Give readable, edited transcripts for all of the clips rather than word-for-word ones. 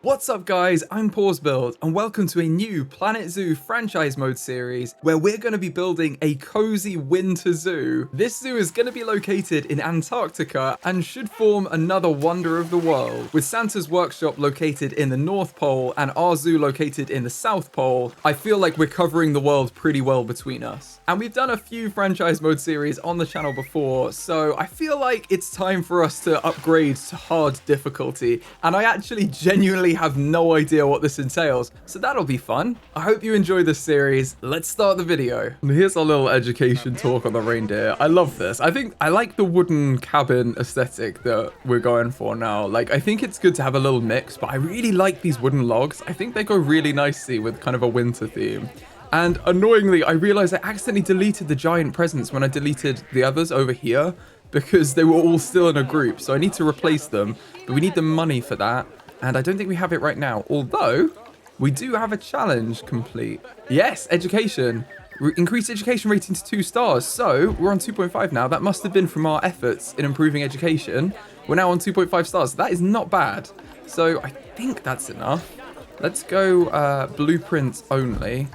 What's up guys, I'm PawsBuild and welcome to a new Planet Zoo franchise mode series where we're going to be building a cozy winter zoo. This zoo is going to be located in Antarctica and should form another wonder of the world. With Santa's workshop located in the North Pole and our zoo located in the South Pole, I feel like we're covering the world pretty well between us. And we've done a few franchise mode series on the channel before, so I feel like it's time for us to upgrade to hard difficulty, and I actually genuinely have no idea what this entails, so that'll be fun. I hope you enjoy this series. Let's start the video. Here's our little education talk on the reindeer. I love this. I think I like the wooden cabin aesthetic that we're going for now. Like, I think it's good to have a little mix, but I really like these wooden logs. I think they go really nicely with kind of a winter theme. And annoyingly, I realized I accidentally deleted the giant presents when I deleted the others over here because they were all still in a group. So I need to replace them, but we need the money for that. And I don't think we have it right now, although we do have a challenge complete. Yes, education. Increase education rating to 2 stars. So we're on 2.5 now. That must have been from our efforts in improving education. We're now on 2.5 stars. That is not bad. So I think that's enough. Let's go blueprints only.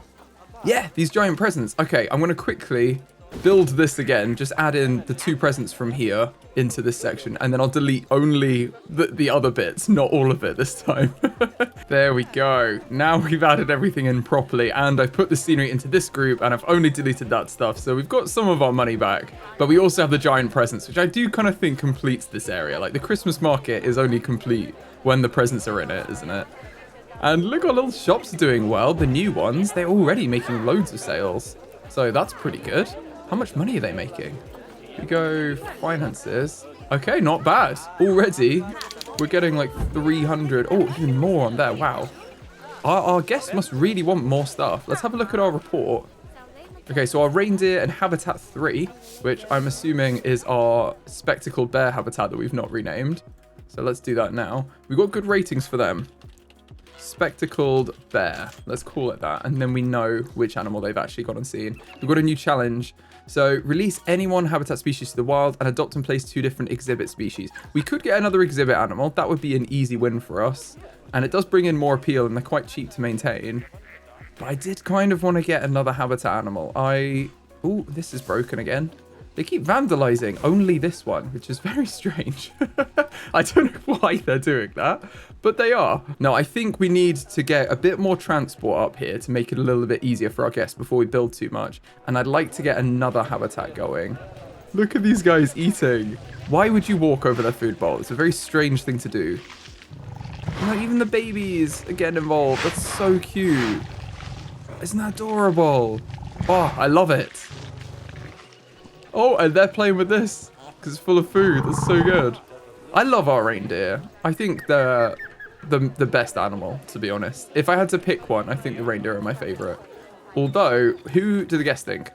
Yeah, these giant presents. Okay, I'm going to quickly build this again. Just add in the 2 presents from here into this section. And then I'll delete only the other bits, not all of it this time. There we go. Now we've added everything in properly. And I've put the scenery into this group. And I've only deleted that stuff. So we've got some of our money back. But we also have the giant presents, which I do kind of think completes this area. Like, the Christmas market is only complete when the presents are in it, isn't it? And look, our little shops are doing well. The new ones, they're already making loads of sales. So that's pretty good. How much money are they making? We go finances. Okay, not bad. Already, we're getting like 300. Oh, even more on there. Wow. Our guests must really want more stuff. Let's have a look at our report. Okay, so our reindeer and habitat 3, which I'm assuming is our spectacled bear habitat that we've not renamed. So let's do that now. We've got good ratings for them. Spectacled bear, let's call it that, and then we know which animal they've actually gone and seen. We've got a new challenge. So release any one habitat species to the wild and adopt and place 2 different exhibit species. We could get another exhibit animal. That would be an easy win for us, and it does bring in more appeal and they're quite cheap to maintain. But I did kind of want to get another habitat animal. Oh, this is broken again. They keep vandalizing only this one, which is very strange. I don't know why they're doing that, but they are. Now, I think we need to get a bit more transport up here to make it a little bit easier for our guests before we build too much. And I'd like to get another habitat going. Look at these guys eating. Why would you walk over their food bowl? It's a very strange thing to do. No, even the babies are getting involved. That's so cute. Isn't that adorable? Oh, I love it. Oh, and they're playing with this because it's full of food. That's so good. I love our reindeer. I think they're the best animal, to be honest. If I had to pick one, I think the reindeer are my favorite. Although, who do the guests think?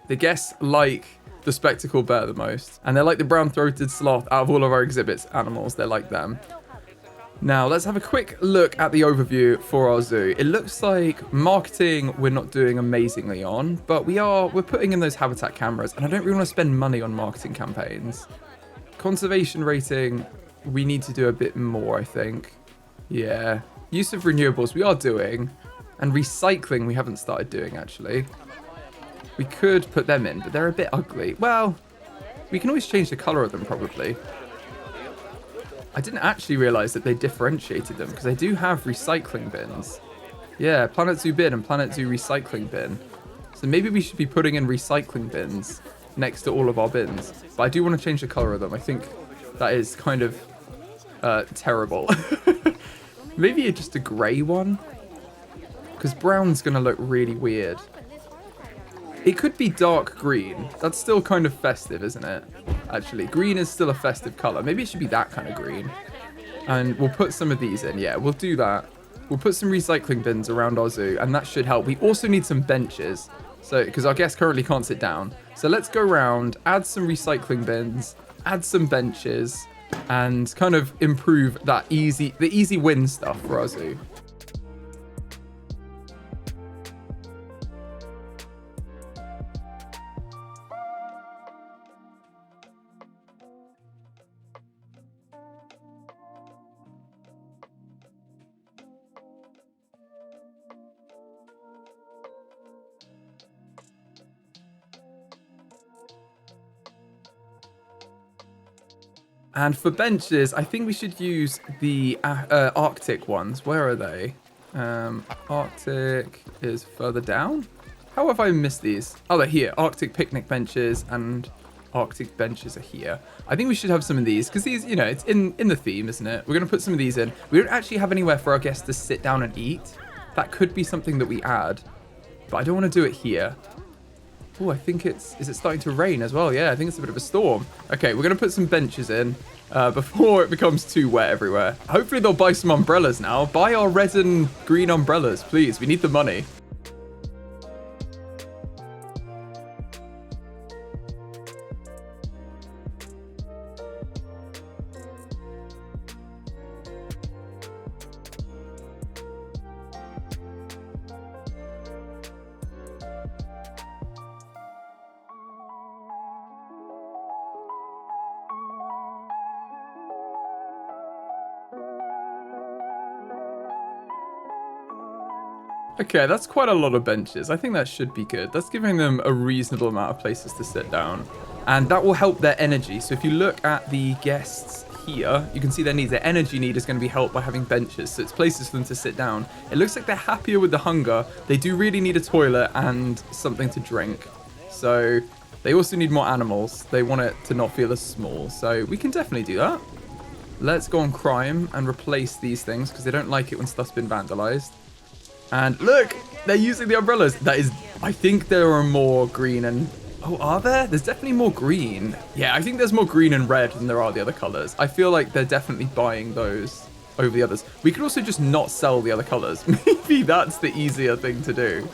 The guests like the spectacled bear the most. And they're like the brown-throated sloth. Out of all of our exhibits animals, they're like them. Now, let's have a quick look at the overview for our zoo. It looks like marketing we're not doing amazingly on, but we're putting in those habitat cameras, and I don't really want to spend money on marketing campaigns. Conservation rating, we need to do a bit more, I think. Yeah. Use of renewables, we are doing. And recycling, we haven't started doing, actually. We could put them in, but they're a bit ugly. Well, we can always change the color of them, probably. I didn't actually realize that they differentiated them because they do have recycling bins. Yeah, Planet Zoo bin and Planet Zoo recycling bin. So maybe we should be putting in recycling bins next to all of our bins. But I do want to change the color of them. I think that is kind of terrible. Maybe just a gray one, because brown's going to look really weird. It could be dark green. That's still kind of festive, isn't it? Actually, green is still a festive color. Maybe it should be that kind of green. And we'll put some of these in. Yeah, we'll do that. We'll put some recycling bins around our zoo, and that should help. We also need some benches, so because our guests currently can't sit down. So let's go around, add some recycling bins, add some benches, and kind of improve that the easy win stuff for our zoo. And for benches, I think we should use the Arctic ones. Where are they? Arctic is further down. How have I missed these? Oh, they're here. Arctic picnic benches and Arctic benches are here. I think we should have some of these because these, you know, it's in the theme, isn't it? We're going to put some of these in. We don't actually have anywhere for our guests to sit down and eat. That could be something that we add, but I don't want to do it here. Oh, I think is it starting to rain as well? Yeah, I think it's a bit of a storm. Okay, we're going to put some benches in before it becomes too wet everywhere. Hopefully they'll buy some umbrellas now. Buy our red and green umbrellas, please. We need the money. Okay, that's quite a lot of benches. I think that should be good. That's giving them a reasonable amount of places to sit down. And that will help their energy. So if you look at the guests here, you can see their needs. Their energy need is going to be helped by having benches. So it's places for them to sit down. It looks like they're happier with the hunger. They do really need a toilet and something to drink. So they also need more animals. They want it to not feel as small. So we can definitely do that. Let's go on crime and replace these things because they don't like it when stuff's been vandalized. And look, they're using the umbrellas. That is, I think there are more green and... Oh, are there? There's definitely more green. Yeah, I think there's more green and red than there are the other colors. I feel like they're definitely buying those over the others. We could also just not sell the other colors. Maybe that's the easier thing to do.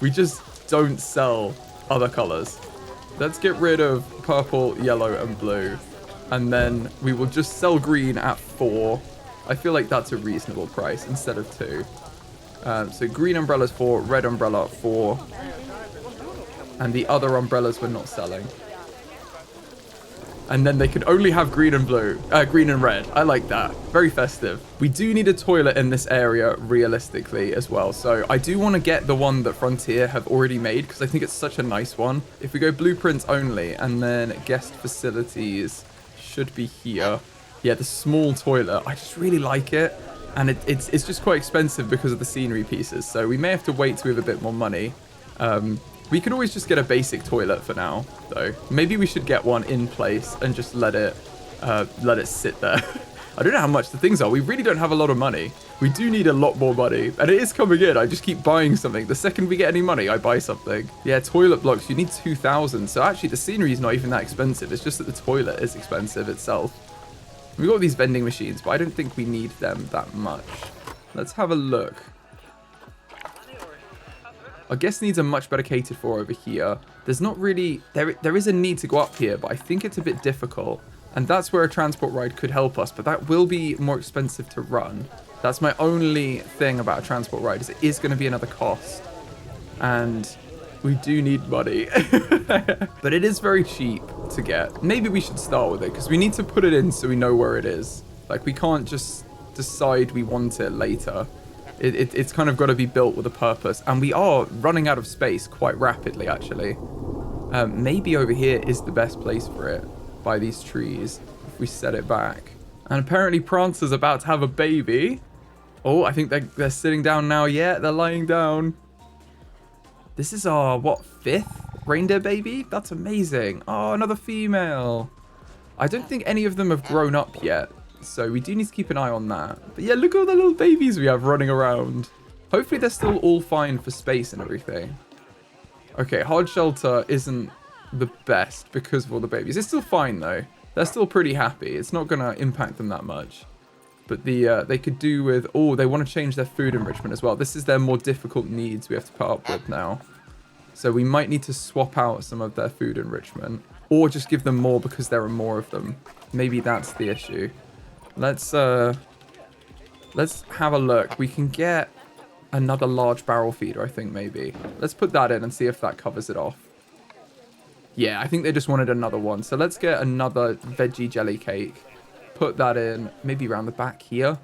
We just don't sell other colors. Let's get rid of purple, yellow, and blue. And then we will just sell green at 4. I feel like that's a reasonable price instead of 2. So green umbrellas 4, red umbrella 4, and the other umbrellas we're not selling. And then they can only have green and blue, green and red. I like that. Very festive. We do need a toilet in this area realistically as well. So I do want to get the one that Frontier have already made because I think it's such a nice one. If we go blueprints only and then guest facilities should be here. Yeah, the small toilet. I just really like it. And it's just quite expensive because of the scenery pieces. So we may have to wait till we have a bit more money. We could always just get a basic toilet for now, though. Maybe we should get one in place and just let it sit there. I don't know how much the things are. We really don't have a lot of money. We do need a lot more money. And it is coming in. I just keep buying something. The second we get any money, I buy something. Yeah, toilet blocks. You need 2,000. So actually, the scenery is not even that expensive. It's just that the toilet is expensive itself. We've got these vending machines, but I don't think we need them that much. Let's have a look. Our guest needs are much better catered for over here. There's not really... There is a need to go up here, but I think it's a bit difficult. And that's where a transport ride could help us, but that will be more expensive to run. That's my only thing about a transport ride, is it is going to be another cost. And we do need money. But it is very cheap to get. Maybe we should start with it because we need to put it in so we know where it is. Like, we can't just decide we want it later. It's kind of got to be built with a purpose. And we are running out of space quite rapidly, actually. Maybe over here is the best place for it, by these trees, if we set it back. And apparently Prancer's about to have a baby. Oh, I think they're sitting down now. Yeah, they're lying down. This is our, what, 5th reindeer baby? That's amazing. Oh, another female. I don't think any of them have grown up yet, so we do need to keep an eye on that. But yeah, look at all the little babies we have running around. Hopefully they're still all fine for space and everything. Okay, hard shelter isn't the best because of all the babies. It's still fine, though. They're still pretty happy. It's not going to impact them that much. But they could do with... Oh, they want to change their food enrichment as well. This is their more difficult needs we have to put up with now. So we might need to swap out some of their food enrichment. Or just give them more because there are more of them. Maybe that's the issue. Let's have a look. We can get another large barrel feeder, I think, maybe. Let's put that in and see if that covers it off. Yeah, I think they just wanted another one. So let's get another veggie jelly cake. Put that in, maybe around the back here.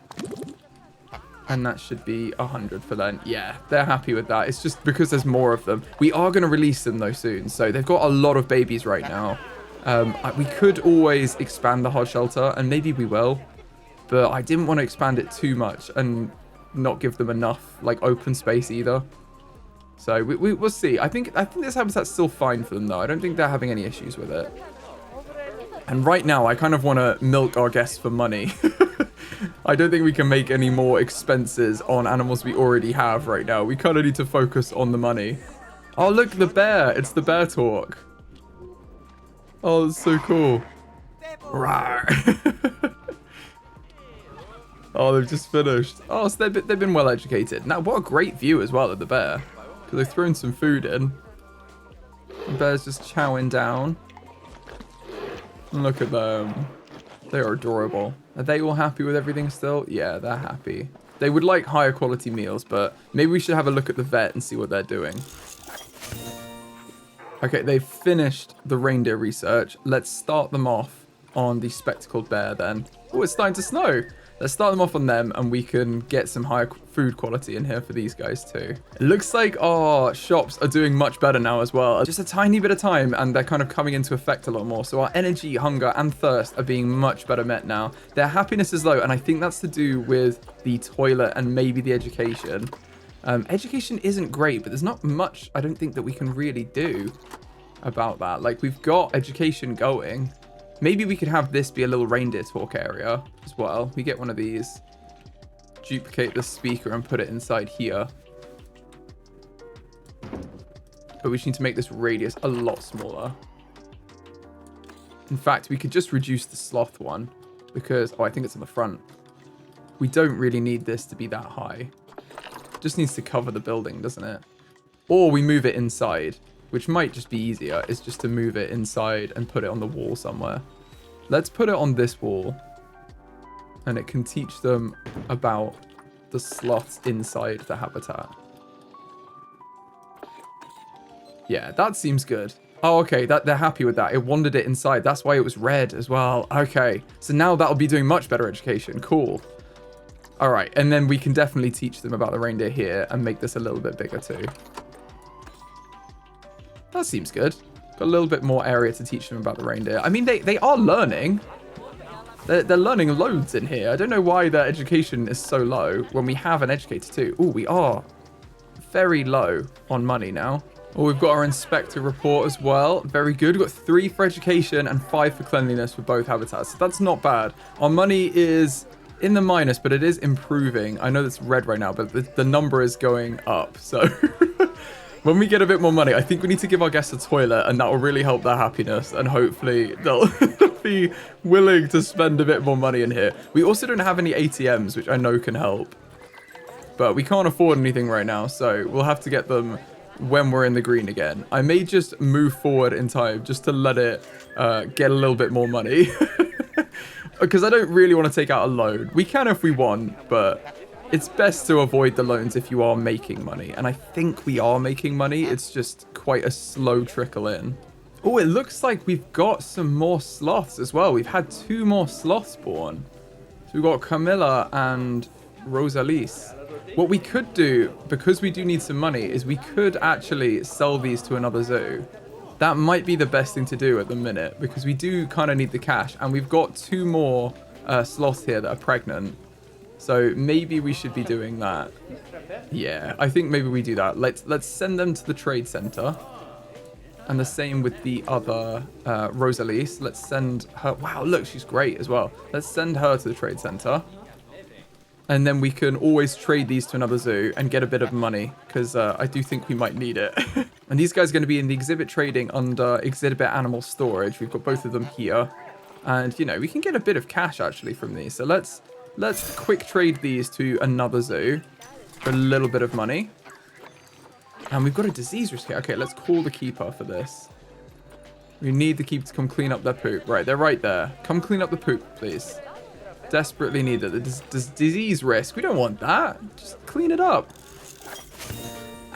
And that should be 100 for them. Yeah, they're happy with that. It's just because there's more of them. We are going to release them, though, soon. So they've got a lot of babies right now. We could always expand the hard shelter, and maybe we will. But I didn't want to expand it too much and not give them enough like open space either. So we'll see. I think this habitat's still fine for them though. I don't think they're having any issues with it. And right now, I kind of want to milk our guests for money. I don't think we can make any more expenses on animals we already have right now. We kind of need to focus on the money. Oh, look, the bear. It's the bear talk. Oh, that's so cool. Rawr. Oh, they've just finished. Oh, so they've been well educated. Now, what a great view as well of the bear. Because they've thrown some food in. The bear's just chowing down. Look at them. They are adorable. Are they all happy with everything still? Yeah, they're happy. They would like higher quality meals, but maybe we should have a look at the vet and see what they're doing. Okay, they've finished the reindeer research. Let's start them off on the spectacled bear then. Oh, it's starting to snow. Let's start them off on them, and we can get some higher food quality in here for these guys too. It looks like our shops are doing much better now as well. Just a tiny bit of time, and they're kind of coming into effect a lot more. So our energy, hunger, and thirst are being much better met now. Their happiness is low, and I think that's to do with the toilet and maybe the education. Education isn't great, but there's not much I don't think that we can really do about that. Like, we've got education going. Maybe we could have this be a little reindeer talk area as well. We get one of these, duplicate the speaker and put it inside here. But we just need to make this radius a lot smaller. In fact, we could just reduce the sloth one because, oh, I think it's in the front. We don't really need this to be that high. It just needs to cover the building, doesn't it? Or we move it inside, which might just be easier, is just to move it inside and put it on the wall somewhere. Let's put it on this wall, and it can teach them about the sloths inside the habitat. Yeah, that seems good. Oh, okay, they're happy with that. It wandered it inside. That's why it was red as well. Okay, so now that'll be doing much better education. Cool. All right, and then we can definitely teach them about the reindeer here and make this a little bit bigger too. That seems good. Got a little bit more area to teach them about the reindeer. I mean, they are learning. They're learning loads in here. I don't know why their education is so low when we have an educator too. Oh, we are very low on money now. Oh, we've got our inspector report as well. Very good. We've got 3 for education and 5 for cleanliness for both habitats. So that's not bad. Our money is in the minus, but it is improving. I know that's red right now, but the number is going up. So when we get a bit more money, I think we need to give our guests a toilet, and that will really help their happiness. And hopefully they'll be willing to spend a bit more money in here. We also don't have any ATMs, which I know can help. But we can't afford anything right now, so we'll have to get them when we're in the green again. I may just move forward in time just to let it get a little bit more money. Because I don't really want to take out a loan. We can if we want, but it's best to avoid the loans if you are making money. And I think we are making money. It's just quite a slow trickle in. Oh, it looks like we've got some more sloths as well. We've had 2 more sloths born. So we've got Camilla and Rosalise. What we could do, because we do need some money, is we could actually sell these to another zoo. That might be the best thing to do at the minute, because we do kind of need the cash. And we've got 2 more sloths here that are pregnant. So maybe we should be doing that. Yeah, I think maybe we do that. Let's send them to the trade center. And the same with the other Rosalise. Let's send her. Wow, look, she's great as well. Let's send her to the trade center. And then we can always trade these to another zoo and get a bit of money, because I do think we might need it. And these guys are going to be in the exhibit trading under exhibit animal storage. We've got both of them here. And, you know, we can get a bit of cash actually from these. So let's quick trade these to another zoo for a little bit of money. And we've got a disease risk here. Okay, let's call the keeper for this. We need the keeper to come clean up their poop. Right, they're right there. Come clean up the poop, please. Desperately need it. The disease risk. We don't want that. Just clean it up.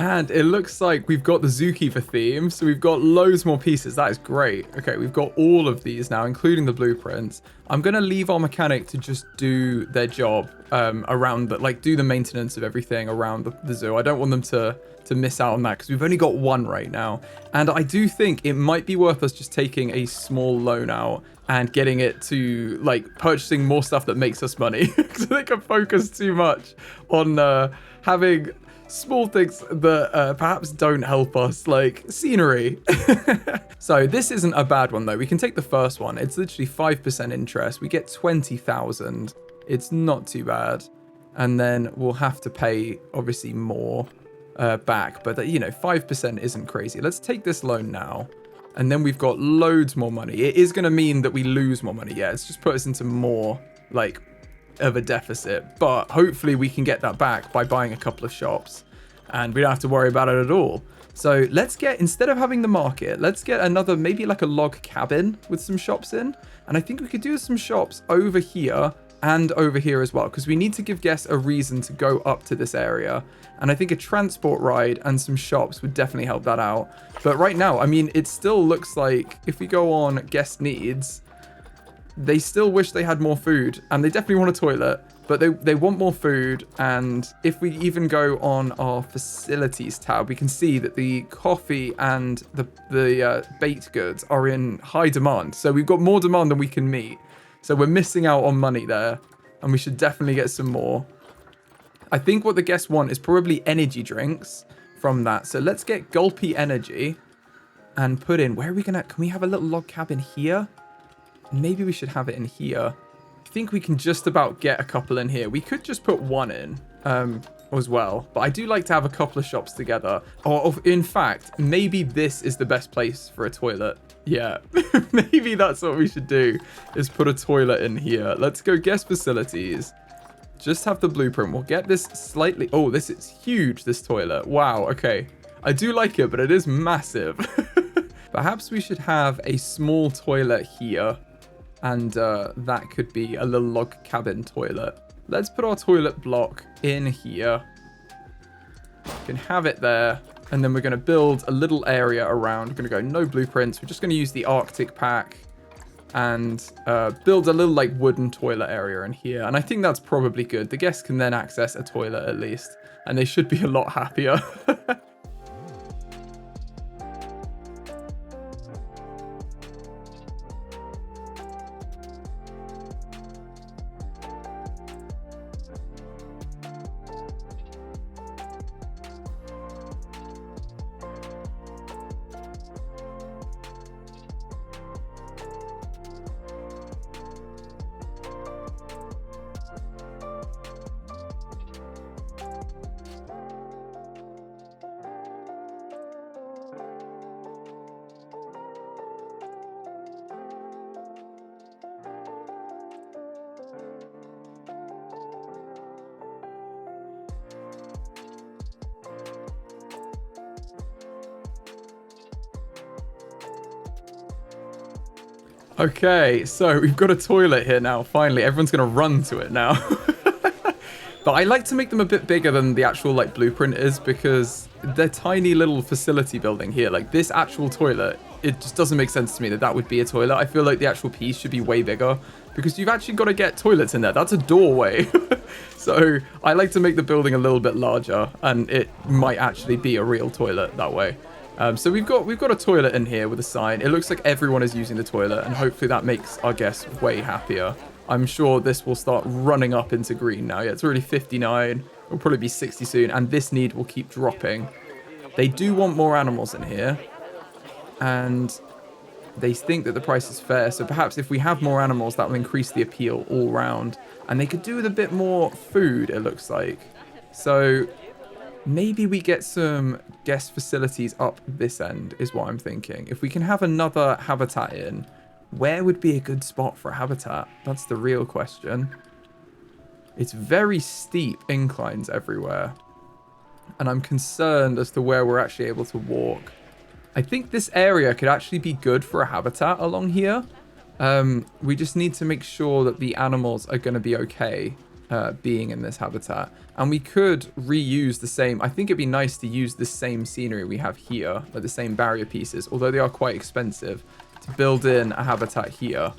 And it looks like we've got the zookeeper theme, so we've got loads more pieces. That is great. Okay, we've got all of these now, including the blueprints. I'm going to leave our mechanic to just do their job around, like do the maintenance of everything around the zoo. I don't want them to miss out on that because we've only got one right now. And I do think it might be worth us just taking a small loan out and getting it to like purchasing more stuff that makes us money because I think I focus too much on having small things that perhaps don't help us, like scenery. So this isn't a bad one though. We can take the first one. It's literally 5% interest. We get 20,000. It's not too bad. And then we'll have to pay obviously more back, but you know, 5% isn't crazy. Let's take this loan now. And then we've got loads more money. It is going to mean that we lose more money. Yeah, it's just put us into more like of a deficit, but hopefully we can get that back by buying a couple of shops and we don't have to worry about it at all. So let's get, instead of having the market, let's get another, maybe like a log cabin with some shops in. And I think we could do some shops over here and over here as well, because we need to give guests a reason to go up to this area. And I think a transport ride and some shops would definitely help that out. But right now, I mean, it still looks like if we go on guest needs, they still wish they had more food, and they definitely want a toilet, but they want more food. And if we even go on our facilities tab, we can see that the coffee and the baked goods are in high demand. So we've got more demand than we can meet. So we're missing out on money there, and we should definitely get some more. I think what the guests want is probably energy drinks from that. So let's get Gulpy Energy and put in, where are we gonna, can we have a little log cabin here? Maybe we should have it in here. I think we can just about get a couple in here. We could just put one in as well. But I do like to have a couple of shops together. Or in fact, maybe this is the best place for a toilet. Yeah, maybe that's what we should do, is put a toilet in here. Let's go guest facilities. Just have the blueprint. We'll get this slightly... Oh, this is huge, this toilet. Wow, okay. I do like it, but it is massive. Perhaps we should have a small toilet here. And that could be a little log cabin toilet. Let's put our toilet block in here. We can have it there. And then we're going to build a little area around. We're going to go no blueprints. We're just going to use the Arctic pack and build a little like wooden toilet area in here. And I think that's probably good. The guests can then access a toilet at least. And they should be a lot happier. Okay, so we've got a toilet here now, finally. Everyone's going to run to it now. But I like to make them a bit bigger than the actual like blueprint is, because they're tiny little facility building here. Like this actual toilet, it just doesn't make sense to me that that would be a toilet. I feel like the actual piece should be way bigger, because you've actually got to get toilets in there. That's a doorway. So I like to make the building a little bit larger, and it might actually be a real toilet that way. So we've got a toilet in here with a sign. It looks like everyone is using the toilet, and hopefully that makes our guests way happier. I'm sure this will start running up into green now. Yeah, it's already 59. It'll probably be 60 soon, and this need will keep dropping. They do want more animals in here, and they think that the price is fair. So perhaps if we have more animals, that will increase the appeal all round. And they could do with a bit more food, it looks like. So maybe we get some guest facilities up this end is what I'm thinking. If we can have another habitat in, where would be a good spot for a habitat? That's the real question. It's very steep inclines everywhere. And I'm concerned as to where we're actually able to walk. I think this area could actually be good for a habitat along here. We just need to make sure that the animals are going to be okay. being in this habitat. And we could reuse the same, I think it'd be nice to use the same scenery we have here, like the same barrier pieces, although they are quite expensive, to build in a habitat here.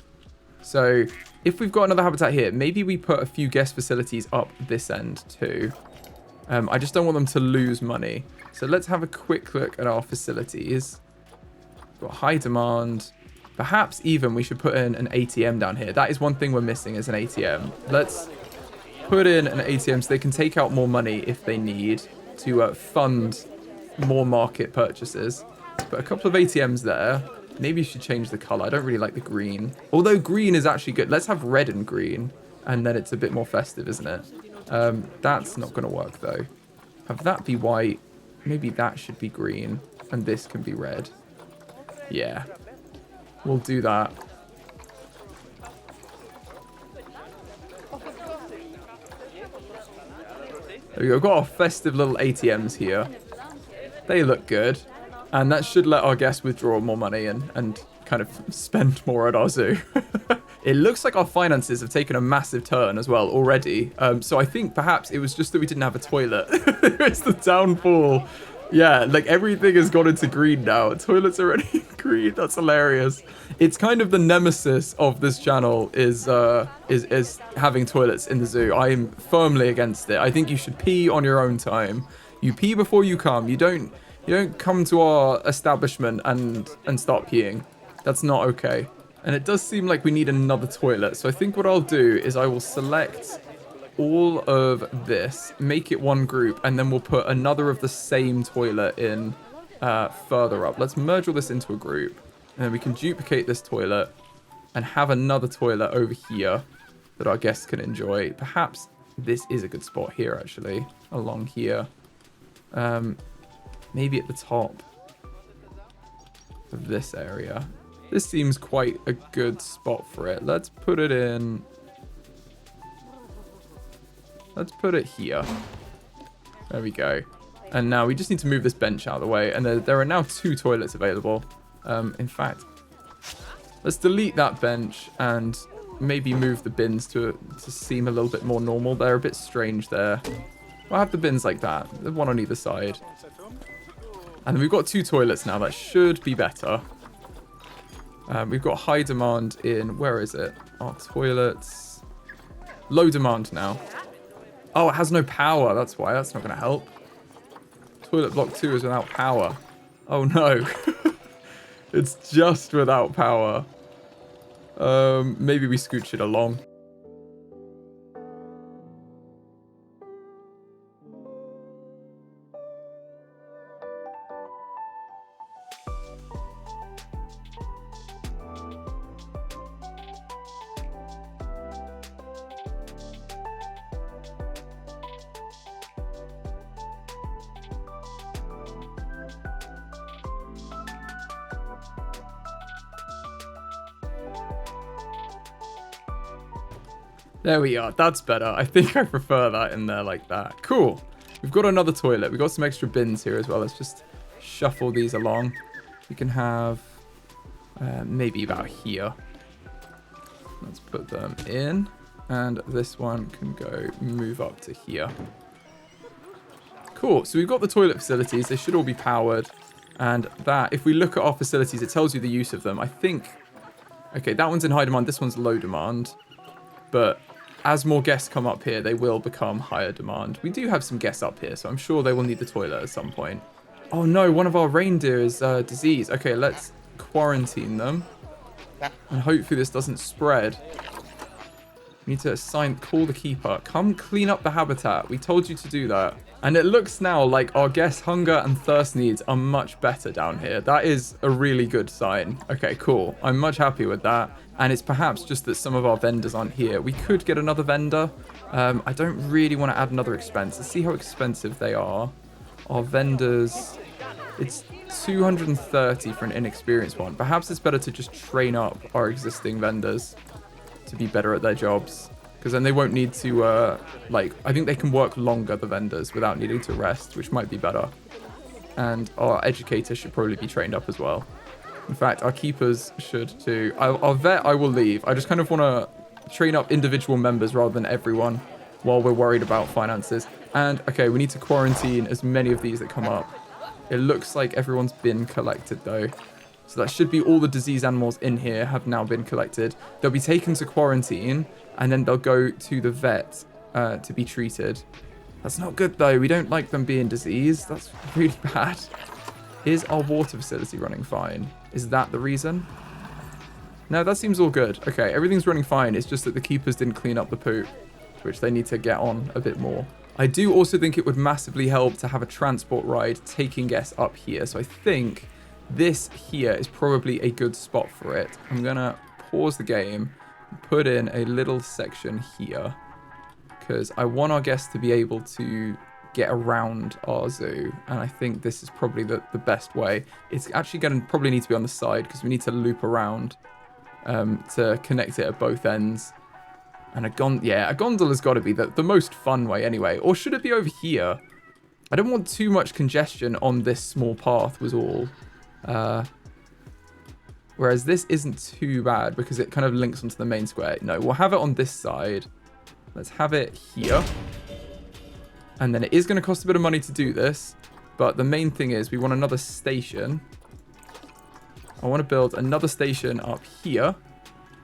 So if we've got another habitat here, maybe we put a few guest facilities up this end too. I just don't want them to lose money. So let's have a quick look at our facilities. We've got high demand. Perhaps even we should put in an ATM down here. That is one thing we're missing, is an ATM. Let's put in an ATM so they can take out more money if they need to fund more market purchases. Let's put a couple of ATMs there. Maybe you should change the color. I don't really like the green. Although green is actually good. Let's have red and green. And then it's a bit more festive, isn't it? That's not going to work, though. Have that be white. Maybe that should be green. And this can be red. Yeah. We'll do that. There we go. We've got our festive little ATMs here. They look good. And that should let our guests withdraw more money and kind of spend more at our zoo. It looks like our finances have taken a massive turn as well already. So I think perhaps it was just that we didn't have a toilet. It's the downfall. Yeah, like everything has gone into green now. Toilets are already green. That's hilarious. It's kind of the nemesis of this channel is having toilets in the zoo. I am firmly against it. I think you should pee on your own time. You pee before you come. You don't come to our establishment and start peeing. That's not okay. And it does seem like we need another toilet. So I think what I'll do is I will select all of this, make it one group, and then we'll put another of the same toilet in further up. Let's merge all this into a group. And then we can duplicate this toilet and have another toilet over here that our guests can enjoy. Perhaps this is a good spot here, actually, along here. Maybe at the top of this area. This seems quite a good spot for it. Let's put it in. Let's put it here. There we go. And now we just need to move this bench out of the way. And there are now 2 toilets available. In fact, let's delete that bench and maybe move the bins to seem a little bit more normal. They're a bit strange there. We'll have the bins like that. One on either side. And then we've got 2 toilets now. That should be better. We've got high demand in... Where is it? Our toilets. Low demand now. Oh, it has no power. That's why. That's not going to help. Toilet block 2 is without power. Oh, no. It's just without power. Maybe we scooch it along. There we are. That's better. I think I prefer that in there like that. Cool. We've got another toilet. We've got some extra bins here as well. Let's just shuffle these along. We can have maybe about here. Let's put them in. And this one can go move up to here. Cool. So we've got the toilet facilities. They should all be powered. And that, if we look at our facilities, it tells you the use of them. I think... Okay, that one's in high demand. This one's low demand. But as more guests come up here, they will become higher demand. We do have some guests up here, so I'm sure they will need the toilet at some point. Oh no, one of our reindeer is diseased. Okay, let's quarantine them. And hopefully this doesn't spread. We need to call the keeper. Come clean up the habitat. We told you to do that. And it looks now like our guests' hunger and thirst needs are much better down here. That is a really good sign. Okay, cool. I'm much happy with that. And it's perhaps just that some of our vendors aren't here. We could get another vendor. I don't really want to add another expense. Let's see how expensive they are. Our vendors... It's 230 for an inexperienced one. Perhaps it's better to just train up our existing vendors to be better at their jobs. Because then they won't need to, I think they can work longer, the vendors, without needing to rest, which might be better. And our educators should probably be trained up as well. In fact, our keepers should too. Our vet, I will leave. I just kind of want to train up individual members rather than everyone. while we're worried about finances. And, okay, we need to quarantine as many of these that come up. It looks like everyone's been collected, though. So that should be all the disease animals in here have now been collected. They'll be taken to quarantine, and then they'll go to the vet to be treated. That's not good, though. We don't like them being diseased. That's really bad. Is our water facility running fine? Is that the reason? No, that seems all good. Okay, everything's running fine. It's just that the keepers didn't clean up the poop, which they need to get on a bit more. I do also think it would massively help to have a transport ride taking guests up here. So I think this here is probably a good spot for it. I'm going to pause the game and put in a little section here because I want our guests to be able to get around our zoo, and I think this is probably the best way. It's actually going to probably need to be on the side because we need to loop around to connect it at both ends. And a gondola's got to be the most fun way anyway. Or should it be over here? I don't want too much congestion on this small path was all. Whereas this isn't too bad because it kind of links onto the main square. No, we'll have it on this side. Let's have it here. And then it is going to cost a bit of money to do this. But the main thing is we want another station. I want to build another station up here.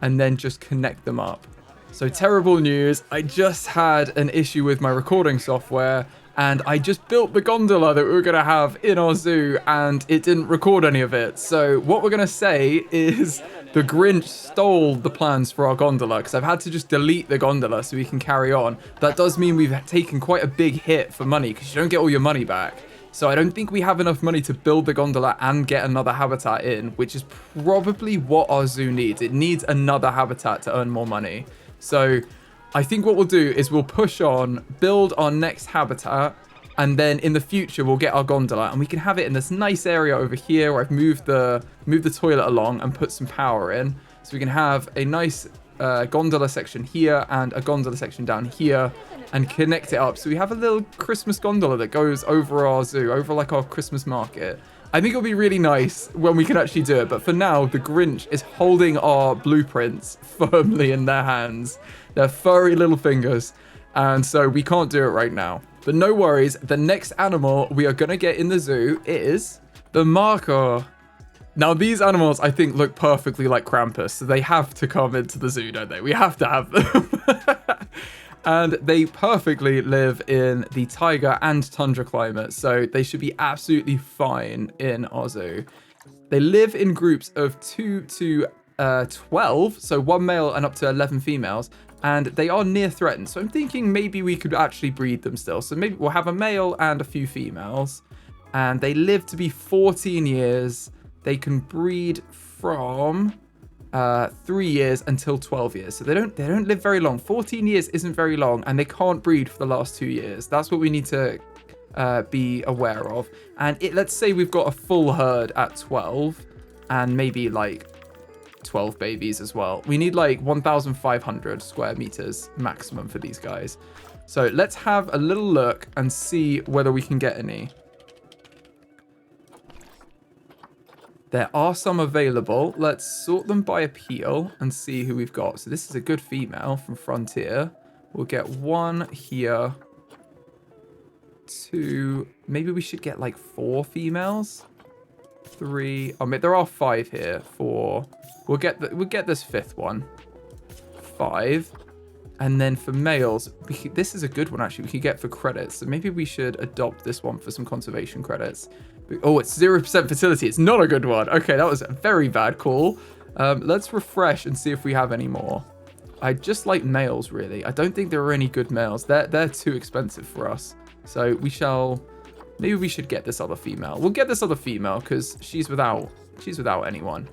And then just connect them up. So terrible news. I just had an issue with my recording software. And I just built the gondola that we were going to have in our zoo, and it didn't record any of it. So what we're going to say is the Grinch stole the plans for our gondola, because I've had to just delete the gondola so we can carry on. That does mean we've taken quite a big hit for money, because you don't get all your money back. So I don't think we have enough money to build the gondola and get another habitat in, which is probably what our zoo needs. It needs another habitat to earn more money. So I think what we'll do is we'll push on, build our next habitat, and then in the future we'll get our gondola, and we can have it in this nice area over here where I've moved the toilet along and put some power in. So we can have a nice gondola section here and a gondola section down here and connect it up. So we have a little Christmas gondola that goes over our zoo, over like our Christmas market. I think it'll be really nice when we can actually do it. But for now, the Grinch is holding our blueprints firmly in their hands. Their furry little fingers. And so we can't do it right now. But no worries. The next animal we are going to get in the zoo is the Markhor. Now, these animals, I think, look perfectly like Krampus. So they have to come into the zoo, don't they? We have to have them. And they perfectly live in the Taiga and Tundra climate, so they should be absolutely fine in our zoo. They live in groups of 2 to 12, so 1 male and up to 11 females, and they are near threatened. So I'm thinking maybe we could actually breed them still. So maybe we'll have a male and a few females, and they live to be 14 years. They can breed from 3 years until 12 years. So they don't live very long. 14 years isn't very long, and they can't breed for the last 2 years. That's what we need to be aware of. And let's say we've got a full herd at 12 and maybe like 12 babies as well. We need like 1,500 square meters maximum for these guys. So let's have a little look and see whether we can get any. There are some available. Let's sort them by appeal and see who we've got. So this is a good female from Frontier. We'll get 1 here. 2. Maybe we should get like 4 females. 3. Oh, there are 5 here. 4. We'll get this 5th one. 5. And then for males, this is a good one actually. We could get for credits. So maybe we should adopt this one for some conservation credits. Oh, it's 0% fertility. It's not a good one. Okay, that was a very bad call. Let's refresh and see if we have any more. I just like males, really. I don't think there are any good males. They're too expensive for us. So maybe we should get this other female. We'll get this other female because she's without anyone.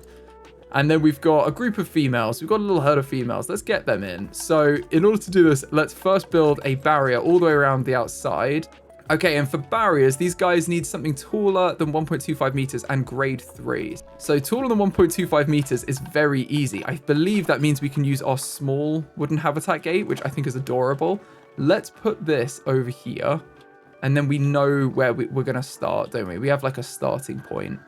And then we've got a group of females. We've got a little herd of females. Let's get them in. So in order to do this, let's first build a barrier all the way around the outside. Okay, and for barriers, these guys need something taller than 1.25 meters and grade 3. So taller than 1.25 meters is very easy. I believe that means we can use our small wooden habitat gate, which I think is adorable. Let's put this over here. And then we know where we're going to start, don't we? We have like a starting point.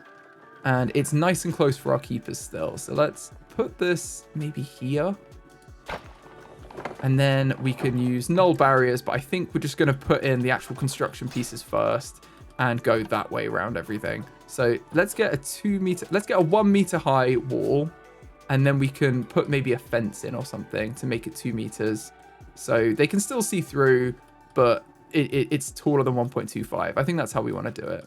And it's nice and close for our keepers still. So let's put this maybe here. And then we can use null barriers, but I think we're just going to put in the actual construction pieces first and go that way around everything. So let's get a 1 meter high wall, and then we can put maybe a fence in or something to make it 2 meters. So they can still see through, but it's taller than 1.25. I think that's how we want to do it.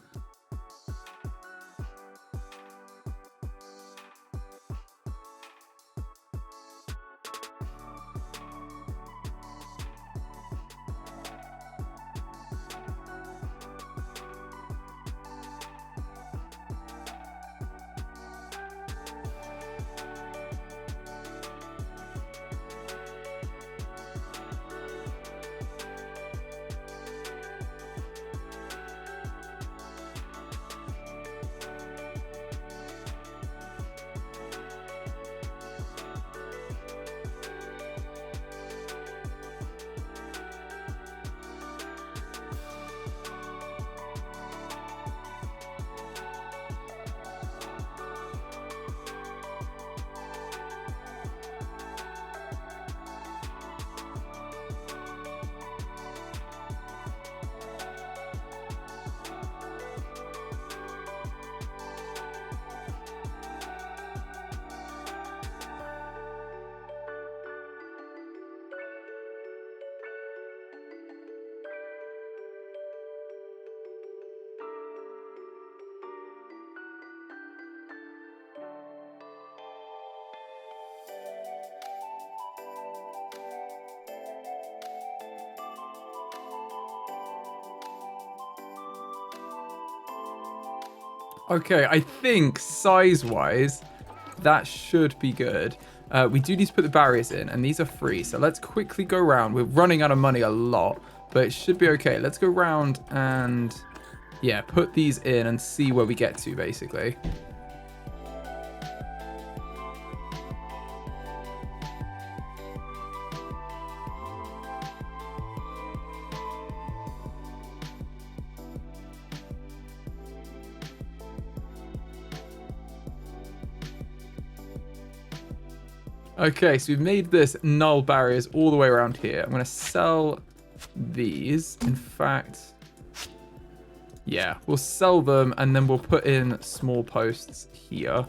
Okay, I think size-wise, that should be good. We do need to put the barriers in, and these are free. So let's quickly go around. We're running out of money a lot, but it should be okay. Let's go around and, yeah, put these in and see where we get to, basically. Okay, so we've made this null barriers all the way around here. I'm going to sell these. In fact, yeah, we'll sell them and then we'll put in small posts here.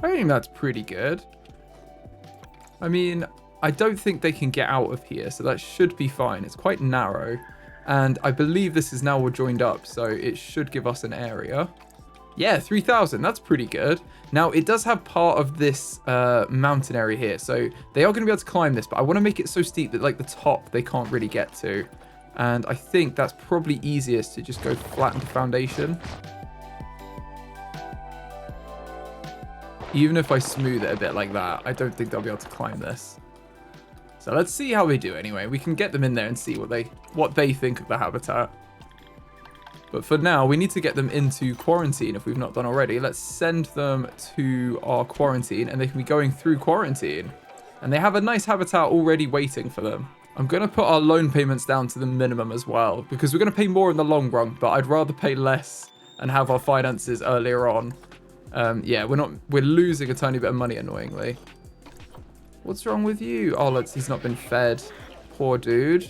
I think that's pretty good. I mean, I don't think they can get out of here, so that should be fine. It's quite narrow. And I believe this is now all joined up, so it should give us an area. Yeah, 3,000. That's pretty good. Now, it does have part of this mountain area here, so they are going to be able to climb this, but I want to make it so steep that, like, the top they can't really get to. And I think that's probably easiest to just go flat into foundation. Even if I smooth it a bit like that, I don't think they'll be able to climb this. So let's see how they do anyway. We can get them in there and see what they think of the habitat. But for now, we need to get them into quarantine if we've not done already. Let's send them to our quarantine and they can be going through quarantine. And they have a nice habitat already waiting for them. I'm going to put our loan payments down to the minimum as well because we're going to pay more in the long run, but I'd rather pay less and have our finances earlier on. Yeah, we're losing a tiny bit of money annoyingly. What's wrong with you? Oh, he's not been fed. Poor dude.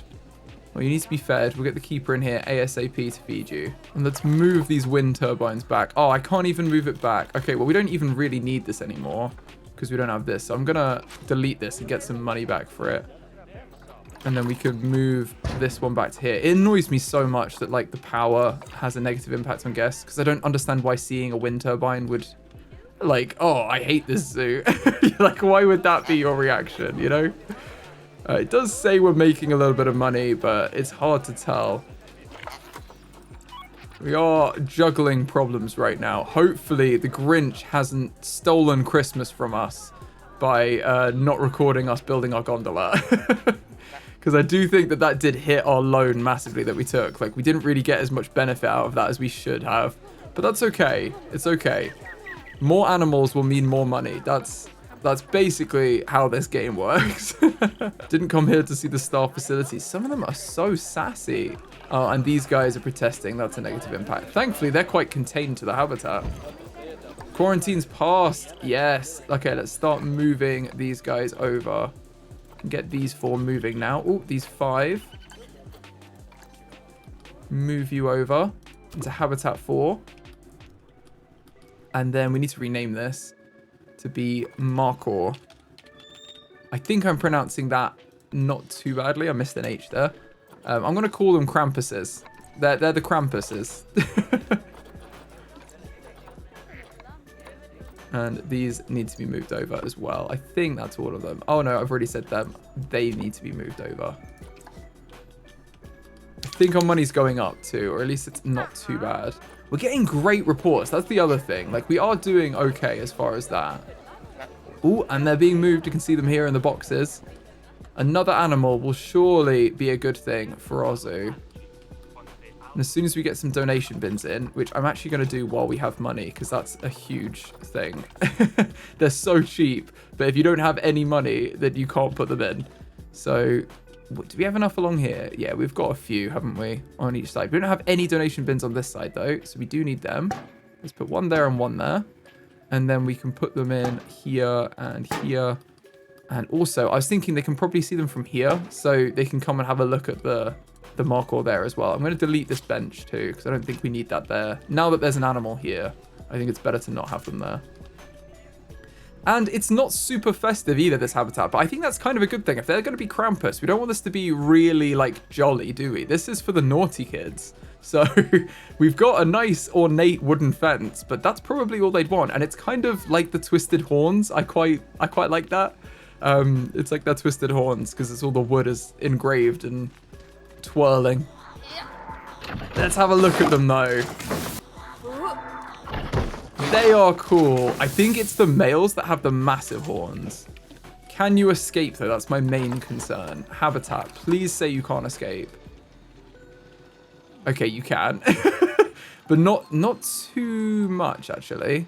Well, you need to be fed. We'll get the keeper in here ASAP to feed you. And let's move these wind turbines back. Oh, I can't even move it back. Okay, well, we don't even really need this anymore because we don't have this. So I'm going to delete this and get some money back for it. And then we could move this one back to here. It annoys me so much that, like, the power has a negative impact on guests because I don't understand why seeing a wind turbine would... Like, oh, I hate this zoo. Like, why would that be your reaction, you know? It does say we're making a little bit of money, but it's hard to tell. We are juggling problems right now. Hopefully, the Grinch hasn't stolen Christmas from us by not recording us building our gondola. Because I do think that did hit our loan massively that we took. Like, we didn't really get as much benefit out of that as we should have. But that's okay. It's okay. More animals will mean more money. That's basically how this game works. Didn't come here to see the staff facilities. Some of them are so sassy. Oh, and these guys are protesting. That's a negative impact. Thankfully, they're quite contained to the habitat. Quarantine's passed. Yes. Okay, let's start moving these guys over. Get these 4 moving now. Oh, these 5. Move you over into Habitat 4. And then we need to rename this to be Markhor. I think I'm pronouncing that not too badly. I missed an H there. I'm going to call them Krampuses. They're the Krampuses. And these need to be moved over as well. I think that's all of them. Oh no, I've already said them. They need to be moved over. I think our money's going up too, or at least it's not too bad. We're getting great reports. That's the other thing. Like, we are doing okay as far as that. Oh, and they're being moved. You can see them here in the boxes. Another animal will surely be a good thing for our zoo. And as soon as we get some donation bins in, which I'm actually going to do while we have money, because that's a huge thing. They're so cheap, but if you don't have any money, then you can't put them in. So, do we have enough along here? Yeah, we've got a few, haven't we, on each side. We don't have any donation bins on this side, though, so we do need them. Let's put 1 there and 1 there. And then we can put them in here and here. And also, I was thinking they can probably see them from here, so they can come and have a look at the Markhor there as well. I'm going to delete this bench too, because I don't think we need that there. Now that there's an animal here, I think it's better to not have them there. And it's not super festive either, this habitat, but I think that's kind of a good thing. If they're going to be Krampus, we don't want this to be really, like, jolly, do we? This is for the naughty kids. So we've got a nice ornate wooden fence, but that's probably all they'd want. And it's kind of like the twisted horns. I quite like that. It's like their twisted horns, because it's all the wood is engraved and twirling. Let's have a look at them though. They are cool. I think it's the males that have the massive horns. Can you escape though? That's my main concern. Habitat, please say you can't escape. Okay, you can. But not too much actually.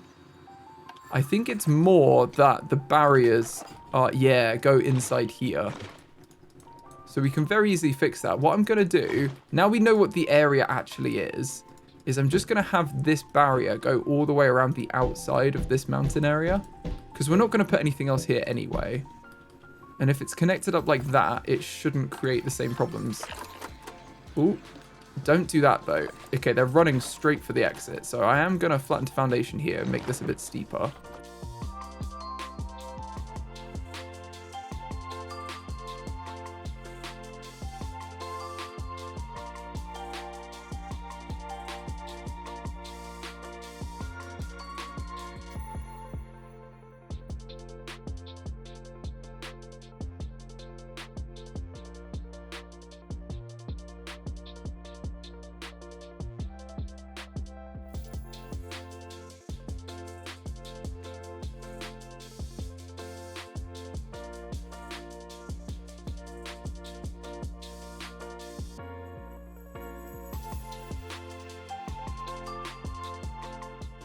I think it's more that the barriers are, yeah, go inside here. So we can very easily fix that. What I'm going to do, now we know what the area actually is I'm just going to have this barrier go all the way around the outside of this mountain area. Because we're not going to put anything else here anyway. And if it's connected up like that, it shouldn't create the same problems. Ooh, don't do that though. Okay, they're running straight for the exit. So I am going to flatten to foundation here and make this a bit steeper.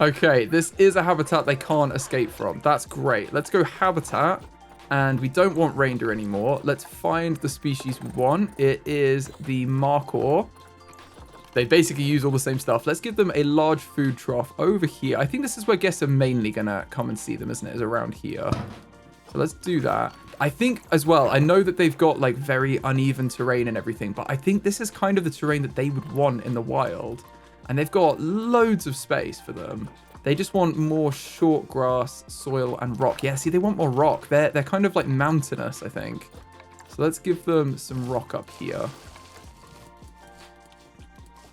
Okay, this is a habitat they can't escape from. That's great. Let's go habitat. And we don't want reindeer anymore. Let's find the species we want. It is the Markhor. They basically use all the same stuff. Let's give them a large food trough over here. I think this is where guests are mainly going to come and see them, isn't it? Is around here. So let's do that. I think as well, I know that they've got like very uneven terrain and everything, but I think this is kind of the terrain that they would want in the wild. And they've got loads of space for them. They just want more short grass, soil, and rock. Yeah, see, they want more rock. They're kind of like mountainous, I think. So let's give them some rock up here.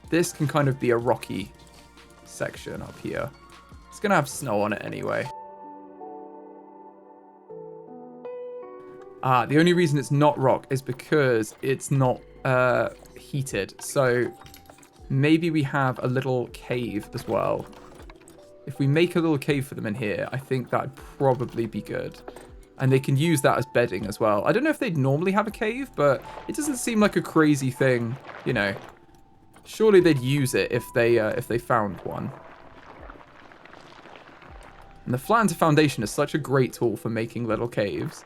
This can kind of be a rocky section up here. It's going to have snow on it anyway. The only reason it's not rock is because it's not heated. So maybe we have a little cave as well. If we make a little cave for them in here, I think that'd probably be good. And they can use that as bedding as well. I don't know if they'd normally have a cave, but it doesn't seem like a crazy thing, you know. Surely they'd use it if they found one. And the flatten to foundation is such a great tool for making little caves.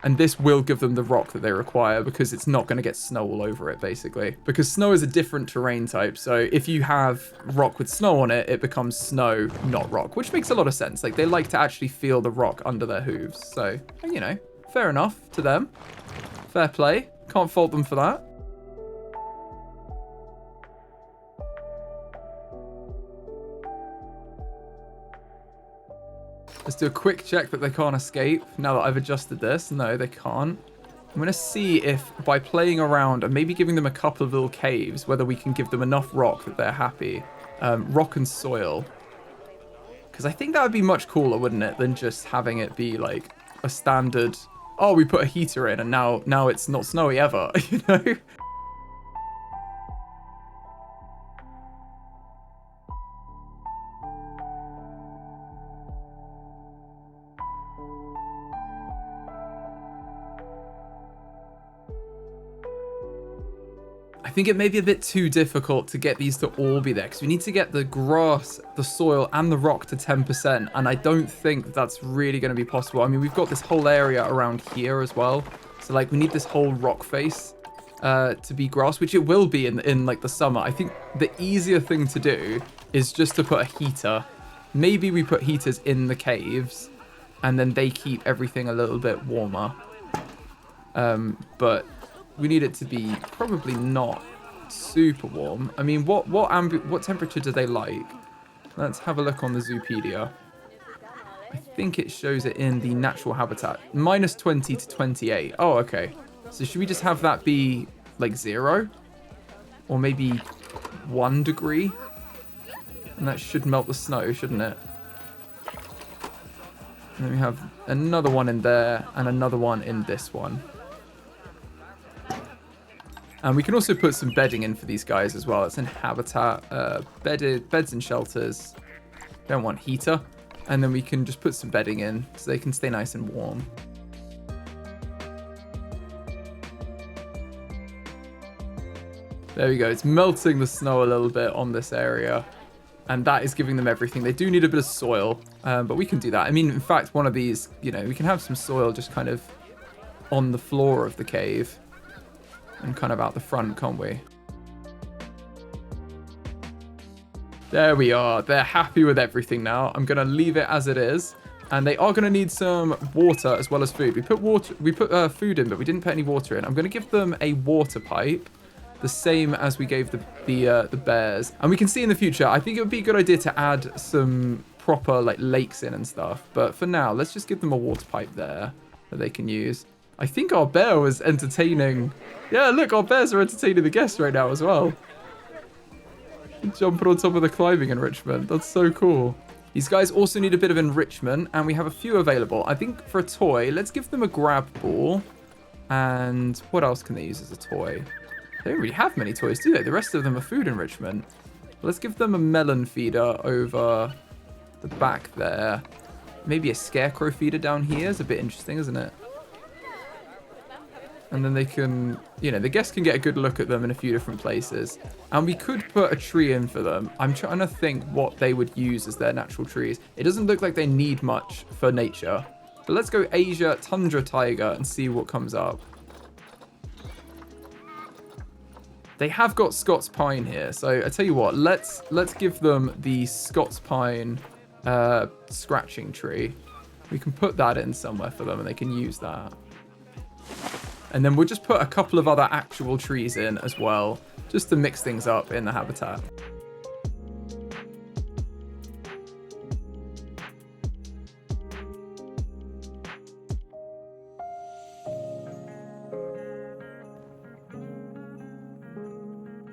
And this will give them the rock that they require because it's not going to get snow all over it, basically. Because snow is a different terrain type. So if you have rock with snow on it, it becomes snow, not rock, which makes a lot of sense. Like, they like to actually feel the rock under their hooves. So, you know, fair enough to them. Fair play. Can't fault them for that. Let's do a quick check that they can't escape now that I've adjusted this. No, they can't. I'm going to see if by playing around and maybe giving them a couple of little caves, whether we can give them enough rock that they're happy. Rock and soil. Because I think that would be much cooler, wouldn't it, than just having it be like a standard, oh, we put a heater in and now it's not snowy ever, you know? I think it may be a bit too difficult to get these to all be there because we need to get the grass, the soil, and the rock to 10%. And I don't think that's really going to be possible. I mean, we've got this whole area around here as well. So, like, we need this whole rock face to be grass, which it will be in like, the summer. I think the easier thing to do is just to put a heater. Maybe we put heaters in the caves, and then they keep everything a little bit warmer. But we need it to be probably not super warm. I mean, what temperature do they like? Let's have a look on the Zoopedia. I think it shows it in the natural habitat. -20 to 28. Oh, okay. So should we just have that be like 0? Or maybe 1 degree? And that should melt the snow, shouldn't it? And then we have another one in there and another one in this one. And we can also put some bedding in for these guys as well. It's in habitat, beds and shelters. Don't want heater. And then we can just put some bedding in so they can stay nice and warm. There we go. It's melting the snow a little bit on this area. And that is giving them everything. They do need a bit of soil, but we can do that. I mean, in fact, one of these, you know, we can have some soil just kind of on the floor of the cave. And kind of out the front, can't we? There we are. They're happy with everything now. I'm going to leave it as it is. And they are going to need some water as well as food. We put food in, but we didn't put any water in. I'm going to give them a water pipe, the same as we gave the bears. And we can see in the future, I think it would be a good idea to add some proper like lakes in and stuff. But for now, let's just give them a water pipe there that they can use. I think our bear was entertaining. Yeah, look, our bears are entertaining the guests right now as well. Jumping on top of the climbing enrichment. That's so cool. These guys also need a bit of enrichment, and we have a few available. I think for a toy, let's give them a grab ball. And what else can they use as a toy? They don't really have many toys, do they? The rest of them are food enrichment. Let's give them a melon feeder over the back there. Maybe a scarecrow feeder down here is a bit interesting, isn't it? And then they can, you know, the guests can get a good look at them in a few different places. And we could put a tree in for them. I'm trying to think what they would use as their natural trees. It doesn't look like they need much for nature. But let's go Asia, Tundra, Taiga and see what comes up. They have got Scots Pine here. So I tell you what, let's give them the Scots Pine scratching tree. We can put that in somewhere for them and they can use that. And then we'll just put a couple of other actual trees in as well, just to mix things up in the habitat.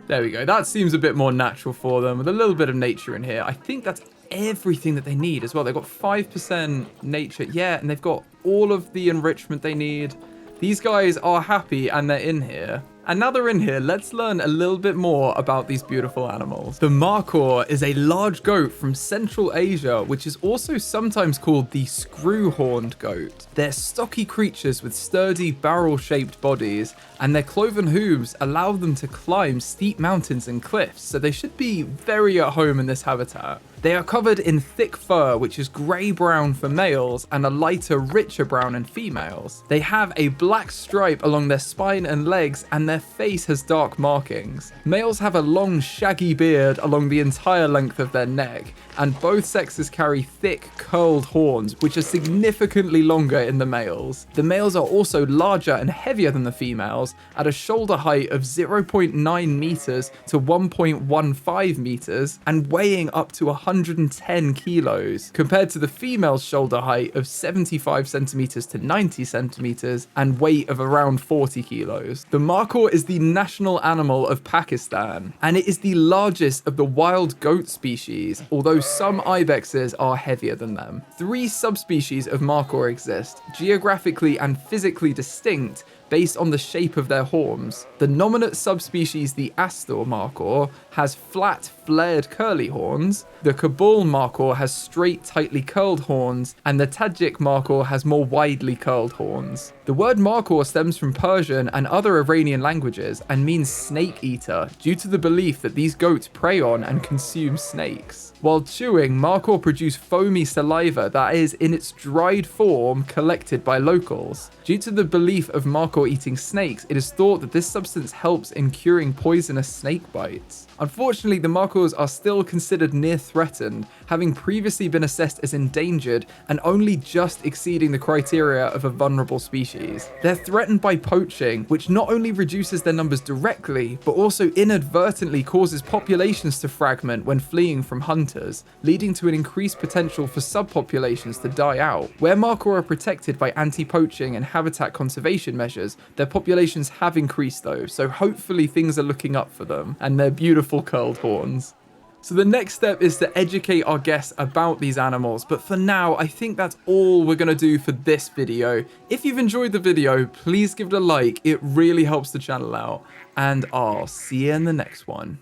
There we go. That seems a bit more natural for them with a little bit of nature in here. I think that's everything that they need as well. They've got 5% nature. Yeah, and they've got all of the enrichment they need. These guys are happy and they're in here. And now they're in here, let's learn a little bit more about these beautiful animals. The Markhor is a large goat from Central Asia, which is also sometimes called the screw-horned goat. They're stocky creatures with sturdy barrel-shaped bodies, and their cloven hooves allow them to climb steep mountains and cliffs, so they should be very at home in this habitat. They are covered in thick fur, which is grey-brown for males and a lighter, richer brown in females. They have a black stripe along their spine and legs, and their face has dark markings. Males have a long, shaggy beard along the entire length of their neck, and both sexes carry thick, curled horns, which are significantly longer in the males. The males are also larger and heavier than the females, at a shoulder height of 0.9 meters to 1.15 meters, and weighing up to 110 kilos, compared to the female's shoulder height of 75 centimeters to 90 centimeters, and weight of around 40 kilos. The Markhor is the national animal of Pakistan, and it is the largest of the wild goat species, although some ibexes are heavier than them. 3 subspecies of Markhor exist, geographically and physically distinct, based on the shape of their horns. The nominate subspecies, the Astor Markhor, has flat, flared curly horns. The Kabul Markhor has straight, tightly curled horns, and the Tajik Markhor has more widely curled horns. The word Markhor stems from Persian and other Iranian languages and means snake eater, due to the belief that these goats prey on and consume snakes. While chewing, Markhor produce foamy saliva that is, in its dried form, collected by locals. Due to the belief of Markhor eating snakes, it is thought that this substance helps in curing poisonous snake bites. Unfortunately, the Markhors are still considered near threatened, having previously been assessed as endangered and only just exceeding the criteria of a vulnerable species. They're threatened by poaching, which not only reduces their numbers directly, but also inadvertently causes populations to fragment when fleeing from hunters, leading to an increased potential for subpopulations to die out. Where Markhor are protected by anti-poaching and habitat conservation measures, their populations have increased though, so hopefully things are looking up for them and their beautiful curled horns. So the next step is to educate our guests about these animals, but for now, I think that's all we're going to do for this video. If you've enjoyed the video, please give it a like, it really helps the channel out, and I'll see you in the next one.